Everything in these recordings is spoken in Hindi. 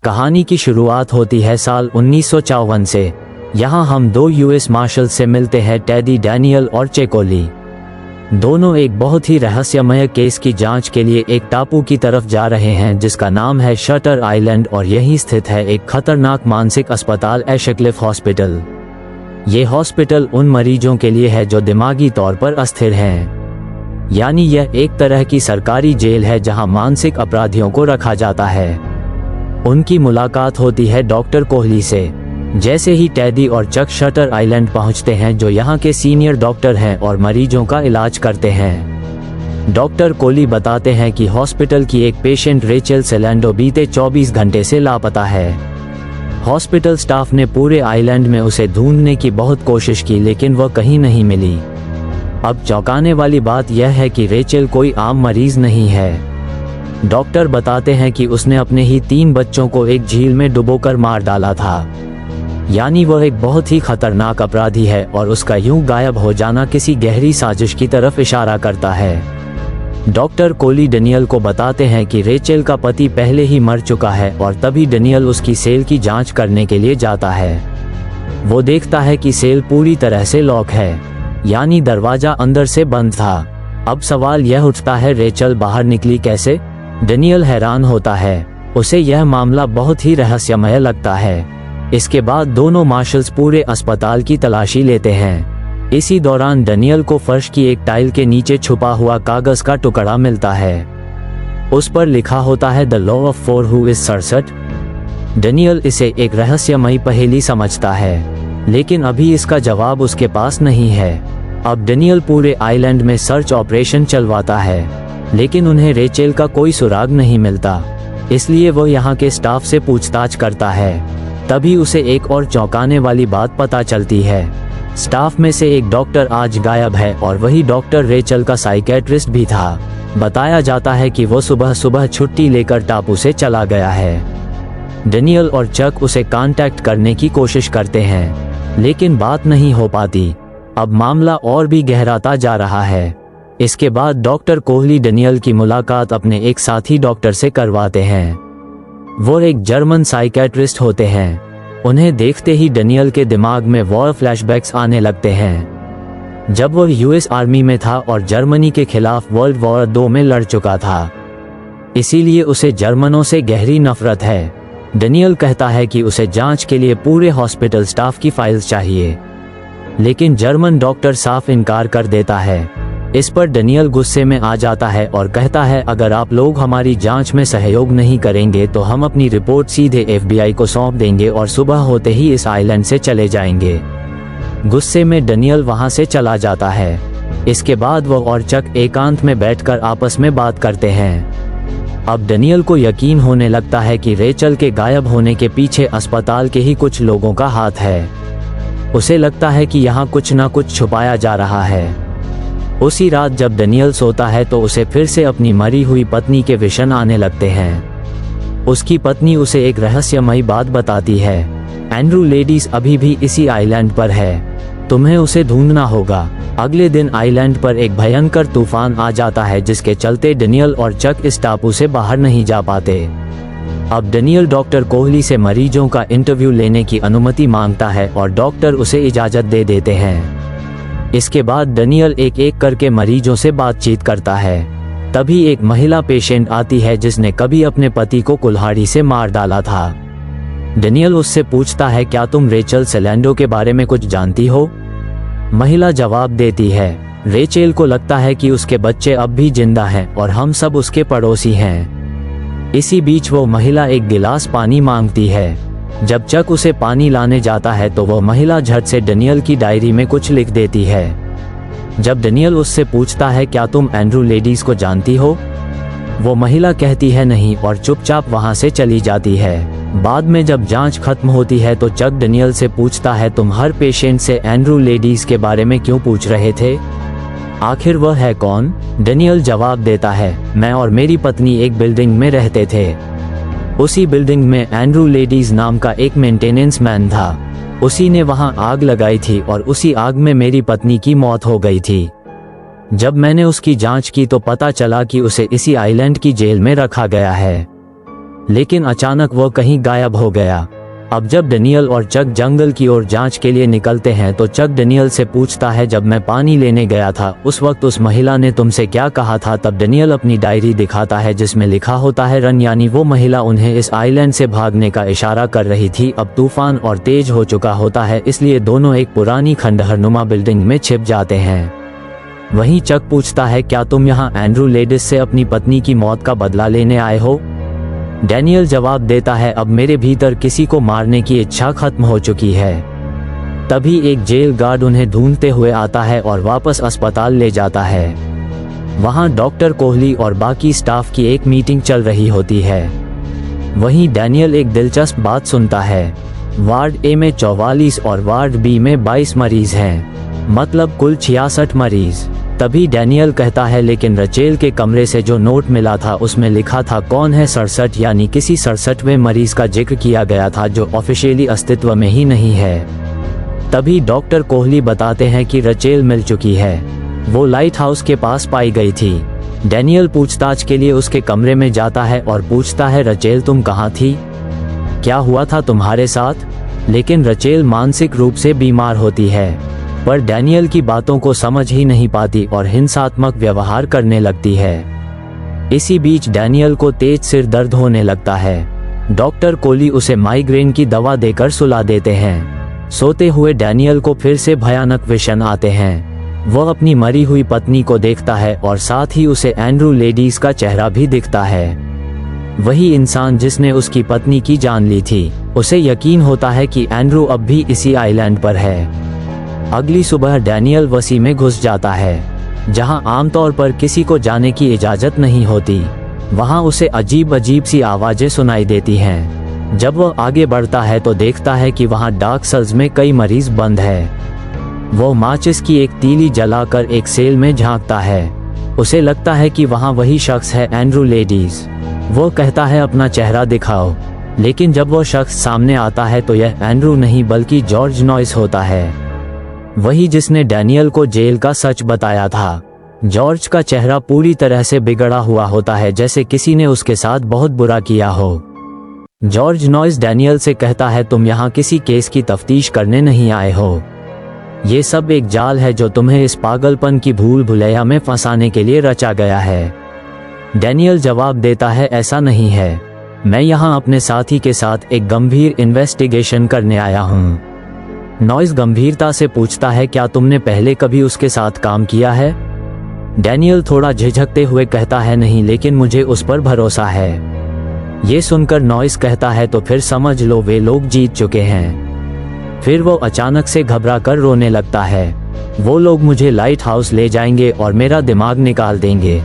कहानी की शुरुआत होती है साल 1954 से। यहाँ हम दो यूएस मार्शल से मिलते हैं, टेडी डैनियल और चेकोली। दोनों एक बहुत ही रहस्यमय केस की जांच के लिए एक टापू की तरफ जा रहे हैं जिसका नाम है शटर आइलैंड, और यहीं स्थित है एक खतरनाक मानसिक अस्पताल, एशक्लिफ हॉस्पिटल। ये हॉस्पिटल उन मरीजों के लिए है जो दिमागी तौर पर अस्थिर हैं। यानी यह एक तरह की सरकारी जेल है जहां मानसिक अपराधियों को रखा जाता है। उनकी मुलाकात होती है डॉक्टर कोहली से। जैसे ही टेडी और चक शटर आइलैंड पहुंचते हैं, जो यहाँ के सीनियर डॉक्टर हैं और मरीजों का इलाज करते हैं, डॉक्टर कोहली बताते हैं कि हॉस्पिटल की एक पेशेंट रेचल सेलेंडो बीते 24 घंटे से लापता है। हॉस्पिटल स्टाफ ने पूरे आइलैंड में उसे ढूंढने की बहुत कोशिश की, लेकिन वह कहीं नहीं मिली। अब चौंकाने वाली बात यह है कि रेचल कोई आम मरीज नहीं है। डॉक्टर बताते हैं कि उसने अपने ही 3 बच्चों को एक झील में डुबोकर मार डाला था। यानी वह एक बहुत ही खतरनाक अपराधी है और उसका यूं गायब हो जाना किसी गहरी साजिश की तरफ इशारा करता है। डॉक्टर कोहली डेनियल को बताते हैं कि रेचल का पति पहले ही मर चुका है, और तभी डेनियल उसकी सेल की जांच करने के लिए जाता है। वो देखता है कि सेल पूरी तरह से लॉक है, यानी दरवाजा अंदर से बंद था। अब सवाल यह उठता है, रेचल बाहर निकली कैसे? डेनियल हैरान होता है। उसे यह मामला बहुत ही रहस्यमय लगता है। इसके बाद दोनों मार्शल्स पूरे अस्पताल की तलाशी लेते हैं। इसी दौरान डेनियल को फर्श की एक टाइल के नीचे छुपा हुआ कागज का टुकड़ा मिलता है। उस पर लिखा होता है the law of 4 who is 67। Daniel इसे एक रहस्यमयी पहेली समझता है, लेकिन अभी इसका जवाब उसके पास नहीं है। अब डेनियल पूरे आइलैंड में सर्च ऑपरेशन चलवाता है, लेकिन उन्हें रेचल का कोई सुराग नहीं मिलता। इसलिए वह यहाँ के स्टाफ से पूछताछ करता है। तभी उसे एक और चौंकाने वाली बात पता चलती है। स्टाफ में से एक डॉक्टर आज गायब है, और वही डॉक्टर रेचल का साइकेट्रिस्ट भी था। बताया जाता है कि वो सुबह सुबह छुट्टी लेकर टापू से चला गया है। डेनियल और चक उसे कांटेक्ट करने की कोशिश करते हैं, लेकिन बात नहीं हो पाती। अब मामला और भी गहराता जा रहा है। इसके बाद डॉक्टर कोहली डेनियल की मुलाकात अपने एक साथी डॉक्टर से करवाते हैं। वो एक जर्मन साइकेट्रिस्ट होते हैं। उन्हें देखते ही डेनियल के दिमाग में वॉर फ्लैशबैक्स आने लगते हैं, जब वो यूएस आर्मी में था और जर्मनी के खिलाफ वर्ल्ड वॉर 2 में लड़ चुका था। इसीलिए उसे जर्मनों से गहरी नफरत है। डेनियल कहता है कि उसे जांच के लिए पूरे हॉस्पिटल स्टाफ की फाइल्स चाहिए, लेकिन जर्मन डॉक्टर साफ इनकार कर देता है। इस पर डेनियल गुस्से में आ जाता है और कहता है, अगर आप लोग हमारी जांच में सहयोग नहीं करेंगे तो हम अपनी रिपोर्ट सीधे FBI को सौंप देंगे और सुबह होते ही इस आइलैंड से चले जाएंगे। गुस्से में डेनियल वहां से चला जाता है। इसके बाद वो और चक एकांत में बैठकर आपस में बात करते हैं। अब डेनियल को यकीन होने लगता है कि रेचल के गायब होने के पीछे अस्पताल के ही कुछ लोगों का हाथ है। उसे लगता है कि यहाँ कुछ ना कुछ छुपाया जा रहा है। उसी रात जब डेनियल सोता है तो उसे फिर से अपनी मरी हुई पत्नी के विशन आने लगते हैं। उसकी पत्नी उसे एक रहस्यमयी बात बताती है, एंड्रू लेडीज अभी भी इसी आइलैंड पर है, तुम्हें उसे ढूंढना होगा। अगले दिन आइलैंड पर एक भयंकर तूफान आ जाता है, जिसके चलते डेनियल और चक इस टापू से बाहर नहीं जा पाते। अब डेनियल डॉक्टर कोहली से मरीजों का इंटरव्यू लेने की अनुमति मांगता है और डॉक्टर उसे इजाजत दे देते हैं। इसके बाद डेनियल एक एक करके मरीजों से बातचीत करता है। तभी एक महिला पेशेंट आती है जिसने कभी अपने पति को कुल्हाड़ी से मार डाला था। डेनियल उससे पूछता है, क्या तुम रेचल सेलेंडो के बारे में कुछ जानती हो? महिला जवाब देती है, रेचल को लगता है कि उसके बच्चे अब भी जिंदा हैं और हम सब उसके पड़ोसी हैं। इसी बीच वो महिला एक गिलास पानी मांगती है। जब चक उसे पानी लाने जाता है तो वह महिला झट से डेनियल की डायरी में कुछ लिख देती है। जब डेनियल उससे पूछता है, क्या तुम एंड्रू लेडीज को जानती हो? वो महिला कहती है नहीं और चुपचाप वहां से चली जाती है। बाद में जब जांच खत्म होती है तो चक डेनियल से पूछता है, तुम हर पेशेंट से एंड्रू लेडीज के बारे में क्यों पूछ रहे थे? आखिर वह है कौन? डेनियल जवाब देता है, मैं और मेरी पत्नी एक बिल्डिंग में रहते थे। उसी बिल्डिंग में एंड्रू लेडीज नाम का एक मेंटेनेंस मैन था। उसी ने वहां आग लगाई थी और उसी आग में मेरी पत्नी की मौत हो गई थी। जब मैंने उसकी जांच की तो पता चला कि उसे इसी आइलैंड की जेल में रखा गया है। लेकिन अचानक वो कहीं गायब हो गया। अब जब डेनियल और चक जंगल की ओर जांच के लिए निकलते हैं तो चक डेनियल से पूछता है, जब मैं पानी लेने गया था उस वक्त उस महिला ने तुमसे क्या कहा था? तब डेनियल अपनी डायरी दिखाता है जिसमें लिखा होता है रन, यानी वो महिला उन्हें इस आइलैंड से भागने का इशारा कर रही थी। अब तूफान और तेज हो चुका होता है, इसलिए दोनों एक पुरानी खंडहरनुमा बिल्डिंग में छिप जाते हैं। वहीं चक पूछता है, क्या तुम यहाँ एंड्रू लेडिस से अपनी पत्नी की मौत का बदला लेने आए हो? डेनियल जवाब देता है, अब मेरे भीतर किसी को मारने की इच्छा खत्म हो चुकी है। तभी एक जेल गार्ड उन्हें ढूंढते हुए आता है और वापस अस्पताल ले जाता है। वहां डॉक्टर कोहली और बाकी स्टाफ की एक मीटिंग चल रही होती है। वहीं डेनियल एक दिलचस्प बात सुनता है, वार्ड ए में 44 और वार्ड बी में 22 मरीज हैं, मतलब कुल 66 मरीज। तभी डेनियल कहता है, लेकिन रचेल के कमरे से जो नोट मिला था उसमें लिखा था कौन है 67, यानी किसी 67वें मरीज का जिक्र किया गया था जो ऑफिशियली अस्तित्व में ही नहीं है। तभी डॉक्टर कोहली बताते हैं कि रचेल मिल चुकी है, वो लाइट हाउस के पास पाई गई थी। डेनियल पूछताछ के लिए उसके कमरे में जाता है और पूछता है, रचेल तुम कहाँ थी? क्या हुआ था तुम्हारे साथ? लेकिन रचेल मानसिक रूप से बीमार होती है, पर डेनियल की बातों को समझ ही नहीं पाती और हिंसात्मक व्यवहार करने लगती है। इसी बीच डेनियल को तेज सिर दर्द होने लगता है। डॉक्टर कोहली उसे माइग्रेन की दवा देकर सुला देते हैं। सोते हुए डेनियल को फिर से भयानक विषण आते हैं। वह अपनी मरी हुई पत्नी को देखता है और साथ ही उसे एंड्रू लेडीज का चेहरा भी दिखता है, वही इंसान जिसने उसकी पत्नी की जान ली थी। उसे यकीन होता है कि एंड्रू अब भी इसी आइलैंड पर है। अगली सुबह डेनियल वसी में घुस जाता है, जहां आमतौर पर किसी को जाने की इजाजत नहीं होती। वहां उसे अजीब अजीब सी आवाजें सुनाई देती हैं। जब वह आगे बढ़ता है तो देखता है कि वहां डार्क सेल्स में कई मरीज बंद है। वो माचिस की एक तीली जलाकर एक सेल में झांकता है। उसे लगता है कि वहां वही शख्स है, एंड्रू लेडीज। वो कहता है, अपना चेहरा दिखाओ। लेकिन जब वो शख्स सामने आता है तो यह एंड्रू नहीं बल्कि जॉर्ज नॉइस होता है, वही जिसने डेनियल को जेल का सच बताया था। जॉर्ज का चेहरा पूरी तरह से बिगड़ा हुआ होता है, जैसे किसी ने उसके साथ बहुत बुरा किया हो। जॉर्ज नॉइस डेनियल से कहता है, तुम यहाँ किसी केस की तफ्तीश करने नहीं आए हो। ये सब एक जाल है जो तुम्हें इस पागलपन की भूल भुलैया में फंसाने के लिए रचा गया है। डेनियल जवाब देता है, ऐसा नहीं है, मैं यहाँ अपने साथी के साथ एक गंभीर इन्वेस्टिगेशन करने आया हूँ। नॉइस गंभीरता से पूछता है, क्या तुमने पहले कभी उसके साथ काम किया है? डेनियल थोड़ा झिझकते हुए कहता है, नहीं, लेकिन मुझे उस पर भरोसा है। ये सुनकर नॉइस कहता है, तो फिर समझ लो वे लोग जीत चुके हैं। फिर वो अचानक से घबरा कर रोने लगता है। वो लोग मुझे लाइट हाउस ले जाएंगे और मेरा दिमाग निकाल देंगे,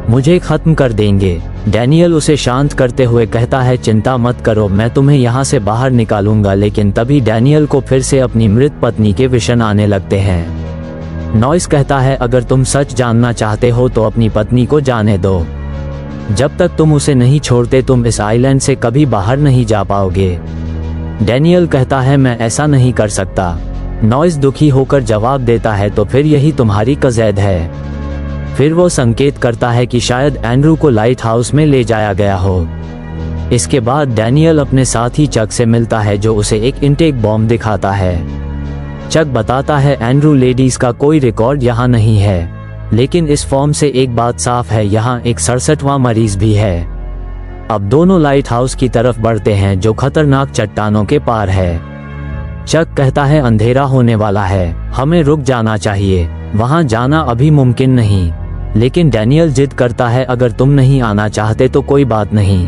मुझे खत्म कर देंगे। डेनियल उसे शांत करते हुए कहता है, चिंता मत करो, मैं तुम्हें यहाँ से बाहर निकालूंगा। लेकिन तभी डेनियल को फिर से अपनी मृत पत्नी के विषण आने लगते हैं। नॉइस कहता है, अगर तुम सच जानना चाहते हो तो अपनी पत्नी को जाने दो। जब तक तुम उसे नहीं छोड़ते तुम इस आइलैंड से कभी बाहर नहीं जा पाओगे। डेनियल कहता है, मैं ऐसा नहीं कर सकता। नॉइस दुखी होकर जवाब देता है, तो फिर यही तुम्हारी कज़ैद है। फिर वो संकेत करता है कि शायद एंड्रू को लाइट हाउस में ले जाया गया हो। इसके बाद डेनियल अपने साथी चक से मिलता है, जो उसे एक इनटेक बॉम्ब दिखाता है। चक बताता है, एंड्रू लेडीज का कोई रिकॉर्ड यहाँ नहीं है, लेकिन इस फॉर्म से एक बात साफ है, यहाँ एक 67वां मरीज भी है। अब दोनों लाइट हाउस की तरफ बढ़ते हैं, जो खतरनाक चट्टानों के पार है। चक कहता है, अंधेरा होने वाला है, हमें रुक जाना चाहिए, वहां जाना अभी मुमकिन नहीं। लेकिन डेनियल जिद करता है, अगर तुम नहीं आना चाहते तो कोई बात नहीं,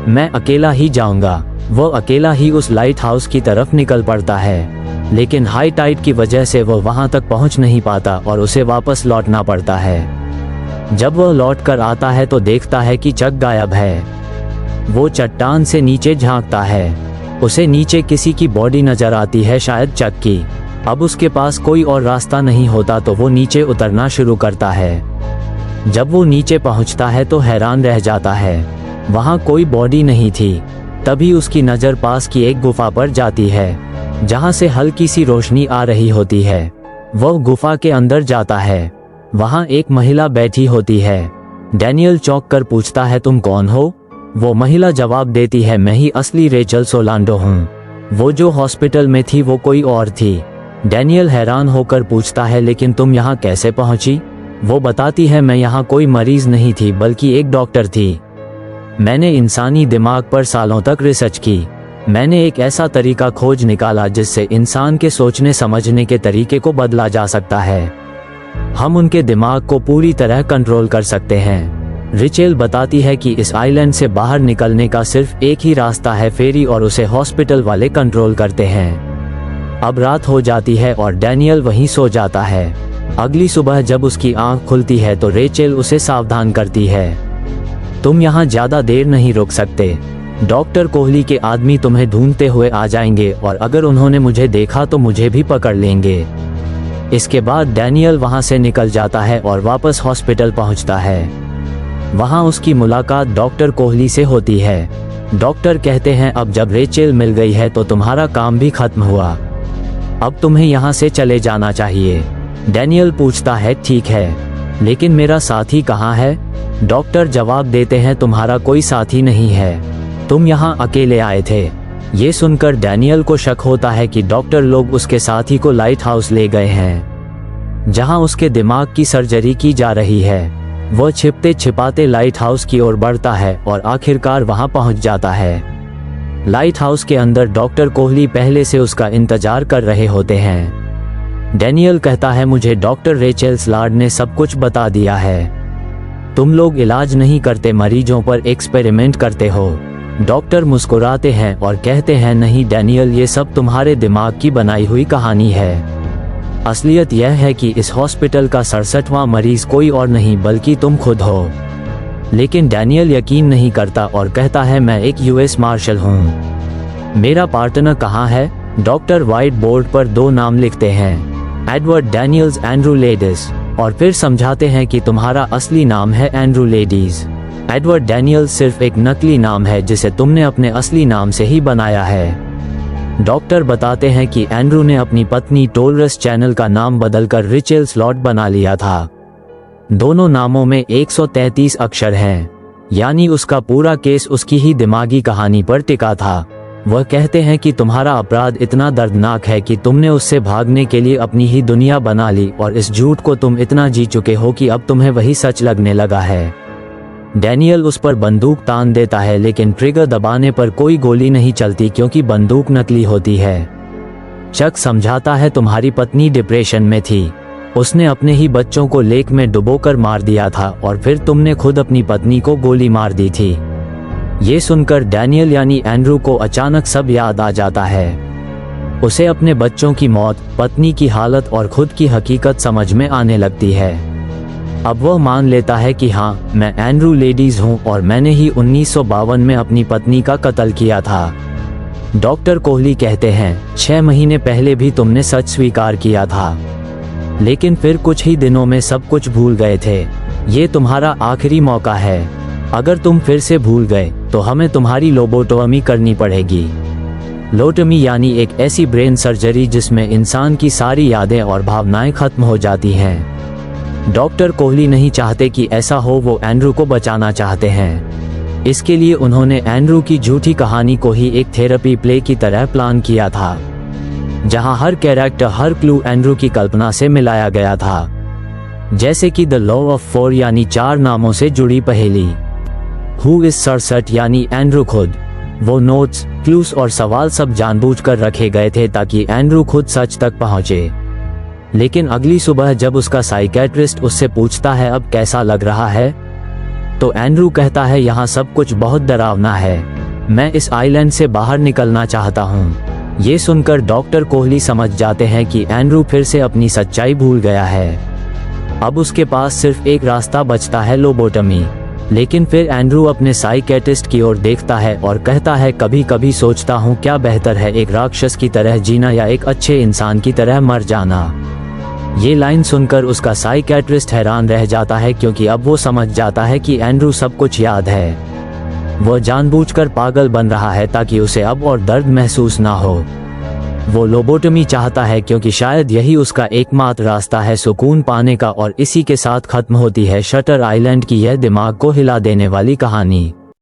मैं अकेला ही जाऊंगा। वो अकेला ही उस लाइट हाउस की तरफ निकल पड़ता है, लेकिन हाई टाइड की वजह से वो वहां तक पहुंच नहीं पाता और उसे वापस लौटना पड़ता है। जब वह लौट कर आता है तो देखता है कि चक गायब है। वो चट्टान से नीचे झांकता है, उसे नीचे किसी की बॉडी नजर आती है, शायद चक की। अब उसके पास कोई और रास्ता नहीं होता तो वो नीचे उतरना शुरू करता है। जब वो नीचे पहुंचता है तो हैरान रह जाता है, वहां कोई बॉडी नहीं थी। तभी उसकी नज़र पास की एक गुफा पर जाती है, जहां से हल्की सी रोशनी आ रही होती है। वह गुफा के अंदर जाता है, वहां एक महिला बैठी होती है। डेनियल चौंक कर पूछता है, तुम कौन हो? वो महिला जवाब देती है, मैं ही असली रेचल सोलांडो हूँ। वो जो हॉस्पिटल में थी वो कोई और थी। डैनियल हैरान होकर पूछता है, लेकिन तुम यहाँ कैसे पहुंची? वो बताती है, मैं यहाँ कोई मरीज नहीं थी बल्कि एक डॉक्टर थी। मैंने इंसानी दिमाग पर सालों तक रिसर्च की। मैंने एक ऐसा तरीका खोज निकाला जिससे इंसान के सोचने समझने के तरीके को बदला जा सकता है। हम उनके दिमाग को पूरी तरह कंट्रोल कर सकते हैं। रेचल बताती है कि इस आइलैंड से बाहर निकलने का सिर्फ एक ही रास्ता है, फेरी, और उसे हॉस्पिटल वाले कंट्रोल करते हैं। अब रात हो जाती है और डैनियल वहीं सो जाता है। अगली सुबह जब उसकी आंख खुलती है तो रेचल उसे सावधान करती है, तुम यहाँ ज्यादा देर नहीं रुक सकते। डॉक्टर कोहली के आदमी तुम्हें ढूंढते हुए आ जाएंगे और अगर उन्होंने मुझे देखा तो मुझे भी पकड़ लेंगे। इसके बाद डैनियल वहां से निकल जाता है और वापस हॉस्पिटल पहुंचता है। वहां उसकी मुलाकात डॉक्टर कोहली से होती है। डॉक्टर कहते हैं, अब जब रेचल मिल गई है तो तुम्हारा काम भी खत्म हुआ, अब तुम्हें यहाँ से चले जाना चाहिए। डैनियल पूछता है, ठीक है, लेकिन मेरा साथी कहाँ है? डॉक्टर जवाब देते हैं, तुम्हारा कोई साथी नहीं है, तुम यहाँ अकेले आए थे। ये सुनकर डैनियल को शक होता है कि डॉक्टर लोग उसके साथी को लाइट हाउस ले गए हैं, जहाँ उसके दिमाग की सर्जरी की जा रही है। वह छिपते छिपाते लाइट हाउस की ओर बढ़ता है और आखिरकार वहाँ पहुँच जाता है। लाइट हाउस के अंदर डॉक्टर कोहली पहले से उसका इंतजार कर रहे होते हैं। डैनियल कहता है, मुझे डॉक्टर रेचल स्लाड ने सब कुछ बता दिया है। तुम लोग इलाज नहीं करते, मरीजों पर एक्सपेरिमेंट करते हो। डॉक्टर मुस्कुराते हैं और कहते हैं, नहीं डैनियल, ये सब तुम्हारे दिमाग की बनाई हुई कहानी है। असलियत यह है कि इस हॉस्पिटल का 67वां मरीज कोई और नहीं बल्कि तुम खुद हो। लेकिन डैनियल यकीन नहीं करता और कहता है, मैं एक यूएस मार्शल हूँ। मेरा पार्टनर कहाँ है? डॉक्टर व्हाइट बोर्ड पर 2 नाम लिखते हैं, एडवर्ड डैनियल्स, एंड्रू लेडिस, और फिर समझाते हैं कि तुम्हारा असली नाम है एंड्रू लेडीज। एडवर्ड डैनियल्स सिर्फ एक नकली नाम है जिसे तुमने अपने असली नाम से ही बनाया है। डॉक्टर बताते हैं कि एंड्रू ने अपनी पत्नी टोलरस चैनल का नाम बदलकर रेचल स्लॉट बना लिया था। दोनों नामों में 133 अक्षर हैं, यानी उसका पूरा केस उसकी ही दिमागी कहानी पर टिका था। वह कहते हैं कि तुम्हारा अपराध इतना दर्दनाक है कि तुमने उससे भागने के लिए अपनी ही दुनिया बना ली और इस झूठ को तुम इतना जी चुके हो कि अब तुम्हें वही सच लगने लगा है। डैनियल उस पर बंदूक तान देता है, लेकिन ट्रिगर दबाने पर कोई गोली नहीं चलती क्योंकि बंदूक नकली होती है। चक समझाता है, तुम्हारी पत्नी डिप्रेशन में थी, उसने अपने ही बच्चों को लेक में डुबोकर मार दिया था और फिर तुमने खुद अपनी पत्नी को गोली मार दी थी। ये सुनकर डैनियल यानी एंड्रू को अचानक सब याद आ जाता है। उसे अपने बच्चों की मौत, पत्नी की हालत और खुद की हकीकत समझ में आने लगती है। अब वह मान लेता है कि हाँ, मैं एंड्रू लेडीज हूँ और मैंने ही 1952 में अपनी पत्नी का कत्ल किया था। डॉक्टर कोहली कहते हैं, 6 महीने पहले भी तुमने सच स्वीकार किया था, लेकिन फिर कुछ ही दिनों में सब कुछ भूल गए थे। ये तुम्हारा आखिरी मौका है। अगर तुम फिर से भूल गए तो हमें तुम्हारी लोबोटोमी करनी पड़ेगी। लोटोमी यानी एक ऐसी ब्रेन सर्जरी जिसमें इंसान की सारी यादें और भावनाएं खत्म हो जाती हैं। डॉक्टर कोहली नहीं चाहते कि ऐसा हो, वो एंड्रू को बचाना चाहते हैं। इसके लिए उन्होंने एंड्रू की झूठी कहानी को ही एक थेरेपी प्ले की तरह प्लान किया था, जहां हर कैरेक्टर, हर क्लू एंड्रू की कल्पना से मिलाया गया था, जैसे कि द लॉ ऑफ 4 यानी 4 नामों से जुड़ी पहेली, हु इज सरसट यानी एंड्रू खुद। वो नोट्स, क्लूज और सवाल सब जानबूझकर रखे गए थे ताकि एंड्रू खुद सच तक पहुंचे। लेकिन अगली सुबह जब उसका साइकेट्रिस्ट उससे पूछता है, अब कैसा लग रहा है, तो एंड्रू कहता है, यहाँ सब कुछ बहुत डरावना है, मैं इस आइलैंड से बाहर निकलना चाहता हूँ। ये सुनकर डॉक्टर कोहली समझ जाते हैं कि एंड्रू फिर से अपनी सच्चाई भूल गया है। अब उसके पास सिर्फ एक रास्ता बचता है, लोबोटमी। लेकिन फिर एंड्रू अपने साइकेट्रिस्ट की ओर देखता है और कहता है, कभी कभी सोचता हूँ क्या बेहतर है, एक राक्षस की तरह जीना या एक अच्छे इंसान की तरह मर जाना। ये लाइन सुनकर उसका साइकेट्रिस्ट हैरान रह जाता है, क्योंकि अब वो समझ जाता है कि एंड्रू सब कुछ याद है। वह जानबूझकर पागल बन रहा है ताकि उसे अब और दर्द महसूस ना हो। वो लोबोटमी चाहता है क्योंकि शायद यही उसका एकमात्र रास्ता है सुकून पाने का। और इसी के साथ खत्म होती है शटर आइलैंड की यह दिमाग को हिला देने वाली कहानी।